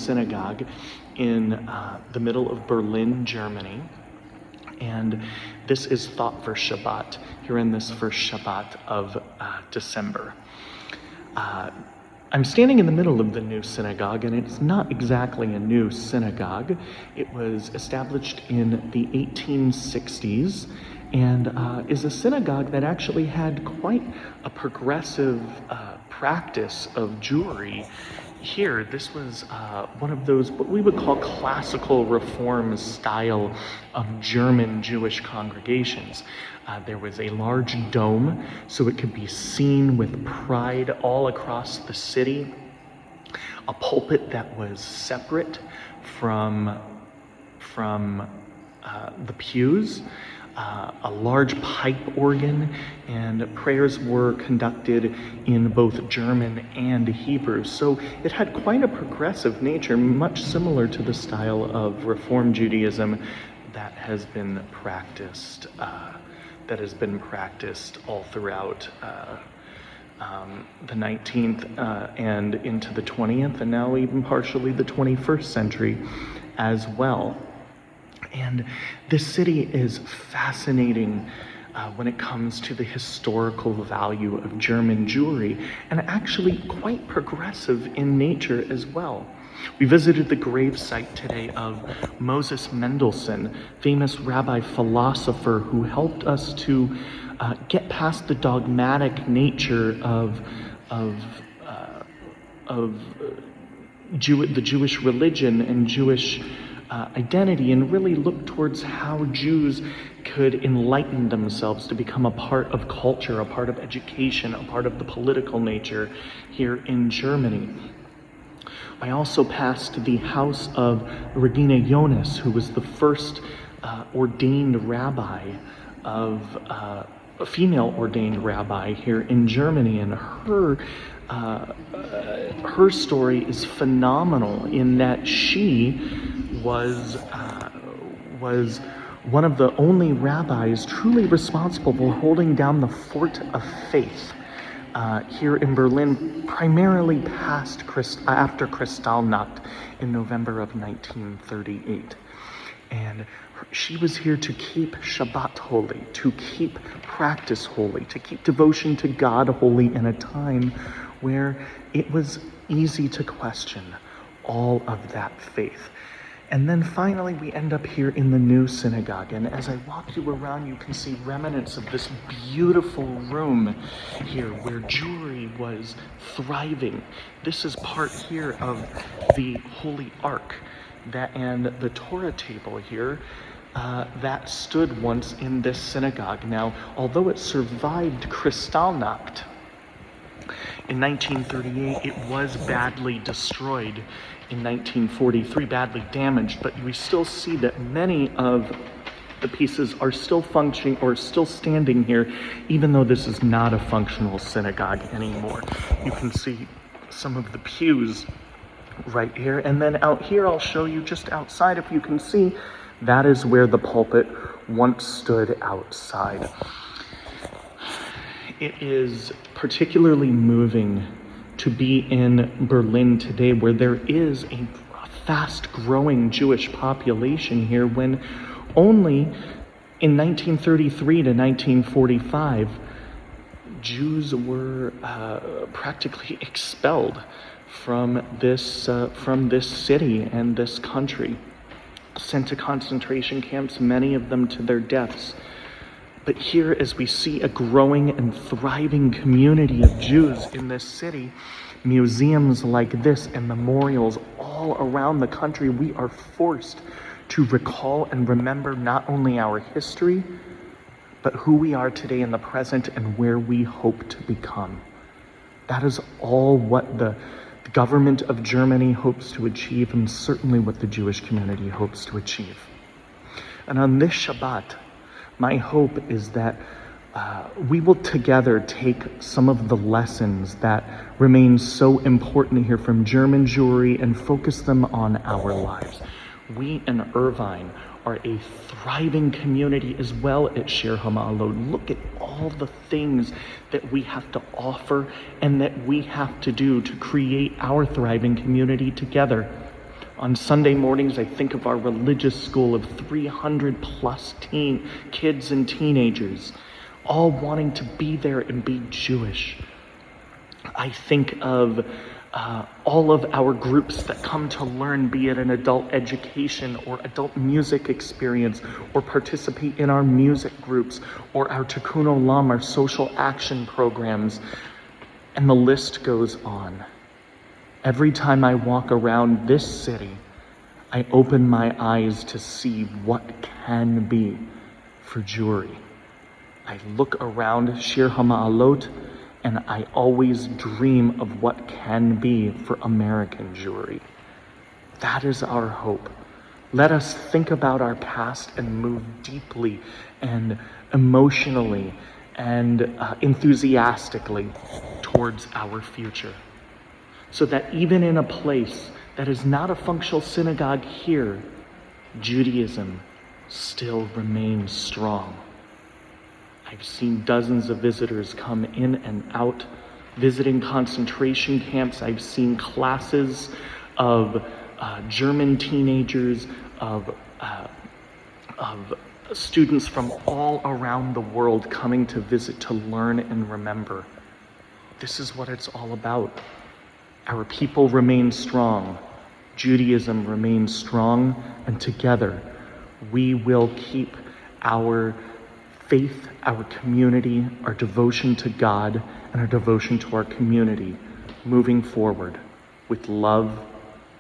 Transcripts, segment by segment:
synagogue in the middle of Berlin, Germany. And this is thought for Shabbat, here in this first Shabbat of December. I'm standing in the middle of the new synagogue, and it's not exactly a new synagogue. It was established in the 1860s and is a synagogue that actually had quite a progressive practice of Jewry. Here, this was one of those, what we would call classical Reform style of German Jewish congregations. There was a large dome, so it could be seen with pride all across the city. A pulpit that was separate from the pews. A large pipe organ, and prayers were conducted in both German and Hebrew. So it had quite a progressive nature, much similar to the style of Reform Judaism that has been practiced all throughout the 19th and into the 20th, and now even partially the 21st century as well. And this city is fascinating when it comes to the historical value of German Jewry, and actually quite progressive in nature as well. We visited the gravesite today of Moses Mendelssohn, famous rabbi philosopher who helped us to get past the dogmatic nature of the Jewish religion and Jewish identity, and really look towards how Jews could enlighten themselves to become a part of culture, a part of education, a part of the political nature here in Germany. I also passed the house of Regina Jonas, who was the first ordained rabbi a female ordained rabbi here in Germany, and her story is phenomenal in that she was one of the only rabbis truly responsible for holding down the fort of faith here in Berlin, primarily after Kristallnacht in November of 1938. And she was here to keep Shabbat holy, to keep practice holy, to keep devotion to God holy in a time where it was easy to question all of that faith. And then finally, we end up here in the new synagogue. And as I walk you around, you can see remnants of this beautiful room here where Jewry was thriving. This is part here of the Holy Ark and the Torah table here that stood once in this synagogue. Now, although it survived Kristallnacht in 1938, it was badly destroyed in 1943, badly damaged, but we still see that many of the pieces are still functioning or still standing here, even though this is not a functional synagogue anymore. You can see some of the pews right here, and then out here I'll show you just outside, if you can see, that is where the pulpit once stood outside. It is particularly moving to be in Berlin today, where there is a fast-growing Jewish population here, when only in 1933 to 1945, Jews were practically expelled from this city and this country, sent to concentration camps, many of them to their deaths. But here, as we see a growing and thriving community of Jews in this city, museums like this and memorials all around the country, we are forced to recall and remember not only our history, but who we are today in the present and where we hope to become. That is all what the government of Germany hopes to achieve, and certainly what the Jewish community hopes to achieve. And on this Shabbat, my hope is that we will together take some of the lessons that remain so important here from German Jewry and focus them on our lives. We in Irvine are a thriving community as well at Shir HaMa'alot. Look at all the things that we have to offer and that we have to do to create our thriving community together. On Sunday mornings, I think of our religious school of 300 plus kids and teenagers, all wanting to be there and be Jewish. I think of all of our groups that come to learn, be it an adult education or adult music experience, or participate in our music groups, or our Tikkun Olam, our social action programs, and the list goes on. Every time I walk around this city, I open my eyes to see what can be for Jewry. I look around Shir HaMa'alot, and I always dream of what can be for American Jewry. That is our hope. Let us think about our past and move deeply and emotionally and enthusiastically towards our future. So that even in a place that is not a functional synagogue here, Judaism still remains strong. I've seen dozens of visitors come in and out, visiting concentration camps. I've seen classes of German teenagers, of students from all around the world coming to visit, to learn and remember. This is what it's all about. Our people remain strong. Judaism remains strong, and together we will keep our faith, our community, our devotion to God, and our devotion to our community moving forward with love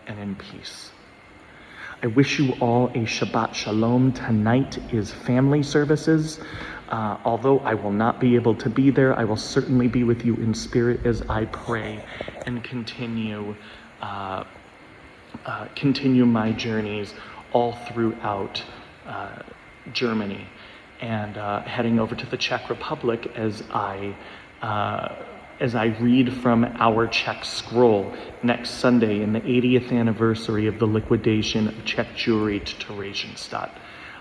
and in peace. I wish you all a Shabbat Shalom. Tonight is family services. Although I will not be able to be there, I will certainly be with you in spirit as I pray and continue my journeys all throughout Germany, and heading over to the Czech Republic as I read from our Czech scroll next Sunday in the 80th anniversary of the liquidation of Czech Jewry to Theresienstadt.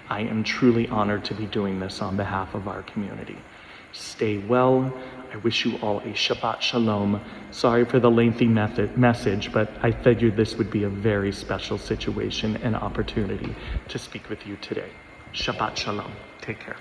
I am truly honored to be doing this on behalf of our community. Stay well. I wish you all a Shabbat Shalom. Sorry for the lengthy message, but I figured this would be a very special situation and opportunity to speak with you today. Shabbat Shalom. Take care.